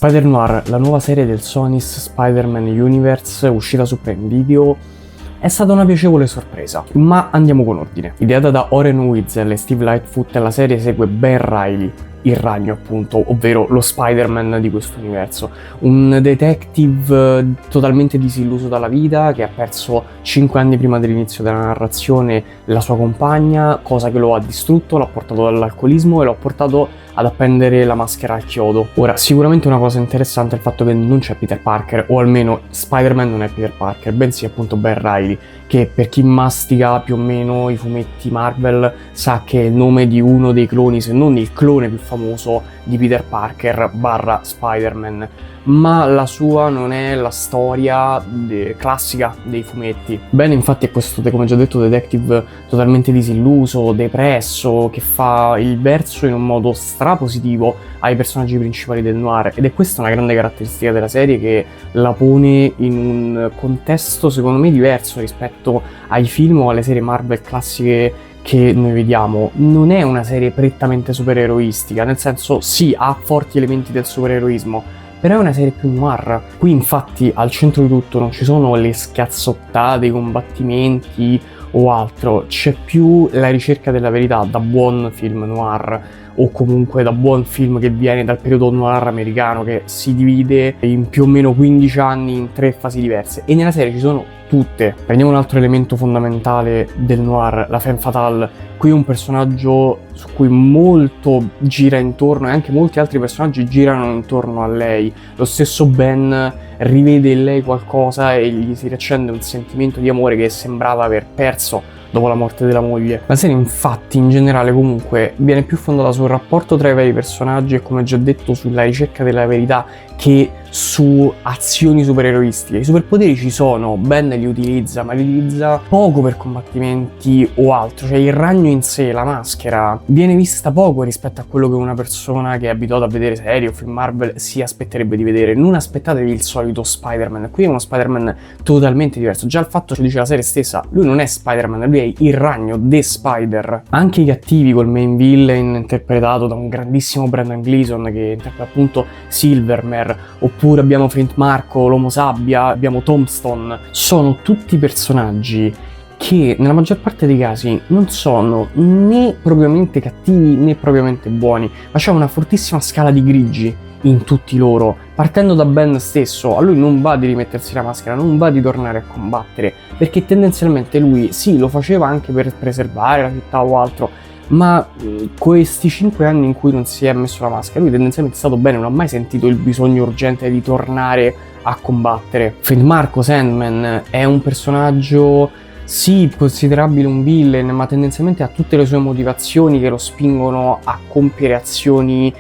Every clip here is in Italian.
Spider-Noir, la nuova serie del Sony's Spider-Man Universe uscita su Prime Video, è stata una piacevole sorpresa, ma andiamo con ordine. Ideata da Oren Wiesel e Steve Lightfoot, la serie segue Ben Reilly, il ragno appunto, ovvero lo Spider-Man di questo universo, un detective totalmente disilluso dalla vita che ha perso 5 anni prima dell'inizio della narrazione la sua compagna, cosa che lo ha distrutto, l'ha portato dall'alcolismo e l'ha portato ad appendere la maschera al chiodo. Ora, sicuramente una cosa interessante è il fatto che non c'è Peter Parker, o almeno Spider-Man non è Peter Parker, bensì appunto Ben Reilly, che per chi mastica più o meno i fumetti Marvel sa che è il nome di uno dei cloni, se non il clone più famoso di Peter Parker / Spider-Man. Ma la sua non è la storia classica dei fumetti. Ben infatti è questo, come già detto, detective totalmente disilluso, depresso, che fa il verso in un modo strapositivo ai personaggi principali del noir, ed è questa una grande caratteristica della serie che la pone in un contesto secondo me diverso rispetto ai film o alle serie Marvel classiche che noi vediamo. Non è una serie prettamente supereroistica, nel senso sì, ha forti elementi del supereroismo, però è una serie più noir. Qui infatti al centro di tutto non ci sono le scazzottate, i combattimenti o altro, c'è più la ricerca della verità da buon film noir, o comunque da buon film che viene dal periodo noir americano, che si divide in più o meno 15 anni in 3 fasi diverse, e nella serie ci sono tutte. Prendiamo un altro elemento fondamentale del noir, la femme fatale. Qui un personaggio su cui molto gira intorno, e anche molti altri personaggi girano intorno a lei. Lo stesso Ben rivede in lei qualcosa e gli si riaccende un sentimento di amore che sembrava aver perso dopo la morte della moglie. La serie infatti in generale comunque viene più fondata sul rapporto tra i vari personaggi e, come già detto, sulla ricerca della verità che su azioni supereroistiche. I superpoteri ci sono, Ben li utilizza, ma li utilizza poco per combattimenti o altro. Cioè il ragno in sé, la maschera, viene vista poco rispetto a quello che una persona che è abituata a vedere serie o film Marvel si aspetterebbe di vedere. Non aspettatevi il solito Spider-Man, qui è uno Spider-Man totalmente diverso. Già il fatto, ci dice la serie stessa, lui non è Spider-Man, lui è il ragno, The Spider. Anche i cattivi, col main villain interpretato da un grandissimo Brendan Gleeson che interpreta appunto Silvermare, oppure abbiamo Flint Marko, l'Uomo Sabbia, abbiamo Tombstone, sono tutti personaggi che nella maggior parte dei casi non sono né propriamente cattivi né propriamente buoni, ma c'è una fortissima scala di grigi in tutti loro, partendo da Ben stesso. A lui non va di rimettersi la maschera, non va di tornare a combattere, perché tendenzialmente lui sì, lo faceva anche per preservare la città o altro, ma questi 5 anni in cui non si è messo la maschera, lui tendenzialmente è stato bene, non ha mai sentito il bisogno urgente di tornare a combattere. Flint Marko, Sandman, è un personaggio sì considerabile un villain, ma tendenzialmente ha tutte le sue motivazioni che lo spingono a compiere azioni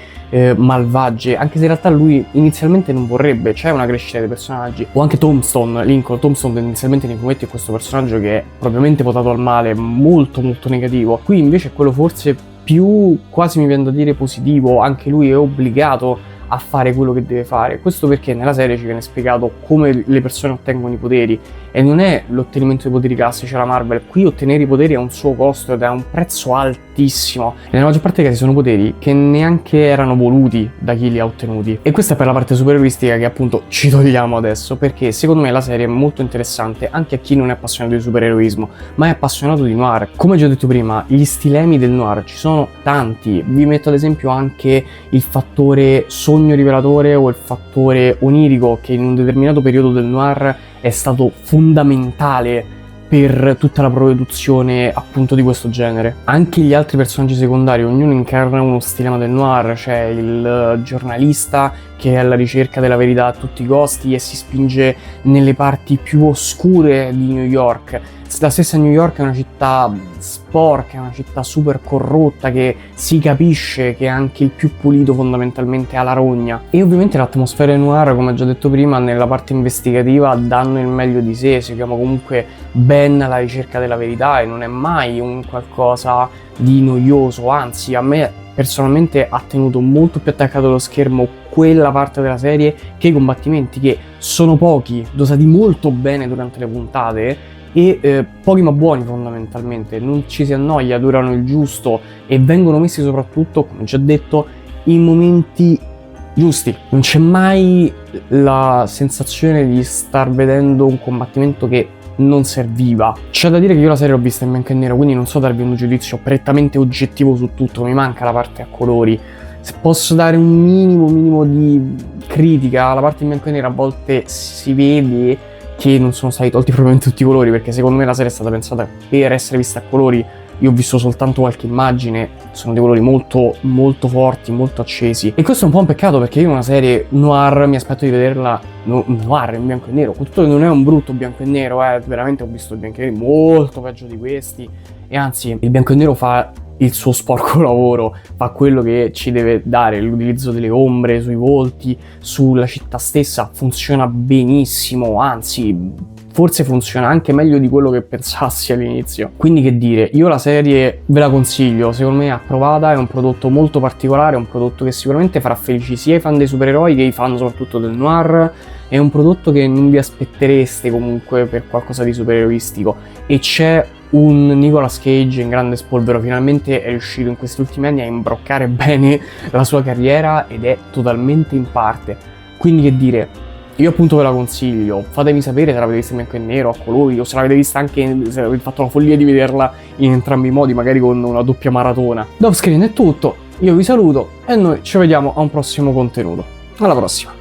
malvagie, anche se in realtà lui inizialmente non vorrebbe. C'è una crescita dei personaggi. O anche Tombstone, Lincoln Tombstone, tendenzialmente nei fumetti è questo personaggio che è propriamente votato al male, molto molto negativo. Qui invece è quello forse più, quasi mi viene da dire, positivo. Anche lui è obbligato a fare quello che deve fare. Questo perché nella serie ci viene spiegato come le persone ottengono i poteri, e non è l'ottenimento dei poteri classici alla Marvel. Qui ottenere i poteri ha un suo costo ed ha un prezzo altissimo, e nella maggior parte dei casi sono poteri che neanche erano voluti da chi li ha ottenuti. E questa è per la parte supereroistica, che appunto ci togliamo adesso, perché secondo me la serie è molto interessante anche a chi non è appassionato di supereroismo ma è appassionato di noir. Come già detto prima, gli stilemi del noir ci sono tanti. Vi metto ad esempio anche il fattore sogno rivelatore o il fattore onirico, che in un determinato periodo del noir è stato fondamentale per tutta la produzione appunto di questo genere. Anche gli altri personaggi secondari, ognuno incarna uno stilema del noir. C'è il giornalista che è alla ricerca della verità a tutti i costi e si spinge nelle parti più oscure di New York. La stessa New York è una città sporca, è una città super corrotta, che si capisce che anche il più pulito fondamentalmente ha la rogna. E ovviamente l'atmosfera noir, come già detto prima, nella parte investigativa danno il meglio di sé. Seguiamo comunque Ben alla ricerca della verità e non è mai un qualcosa di noioso, anzi a me personalmente ha tenuto molto più attaccato allo schermo quella parte della serie che i combattimenti, che sono pochi, dosati molto bene durante le puntate, e pochi ma buoni fondamentalmente. Non ci si annoia, durano il giusto e vengono messi soprattutto, come già detto, in momenti giusti. Non c'è mai la sensazione di star vedendo un combattimento che non serviva. C'è da dire che io la serie l'ho vista in bianco e nero, quindi non so darvi un giudizio prettamente oggettivo su tutto, mi manca la parte a colori. Se posso dare un minimo di critica alla parte in bianco e nero, a volte si vede che non sono stati tolti probabilmente tutti i colori, perché secondo me la serie è stata pensata per essere vista a colori. Io ho visto soltanto qualche immagine, sono dei colori molto forti, molto accesi. E questo è un po' un peccato, perché io una serie noir mi aspetto di vederla noir in bianco e nero. Con tutto che non è un brutto bianco e nero, veramente ho visto il bianco e nero molto peggio di questi. E anzi, il bianco e nero fa il suo sporco lavoro, fa quello che ci deve dare, l'utilizzo delle ombre sui volti, sulla città stessa, funziona benissimo, anzi forse funziona anche meglio di quello che pensassi all'inizio. Quindi che dire, io la serie ve la consiglio, secondo me è approvata, è un prodotto molto particolare, è un prodotto che sicuramente farà felici sia i fan dei supereroi che i fan soprattutto del noir, è un prodotto che non vi aspettereste comunque per qualcosa di supereroistico, e c'è un Nicolas Cage in grande spolvero, finalmente è riuscito in questi ultimi anni a imbroccare bene la sua carriera ed è totalmente in parte. Quindi che dire, io appunto ve la consiglio, fatemi sapere se l'avete vista in bianco e nero, a colori, o se l'avete vista anche, se avete fatto la follia di vederla in entrambi i modi, magari con una doppia maratona. Da Offscreen è tutto, io vi saluto e noi ci vediamo a un prossimo contenuto. Alla prossima!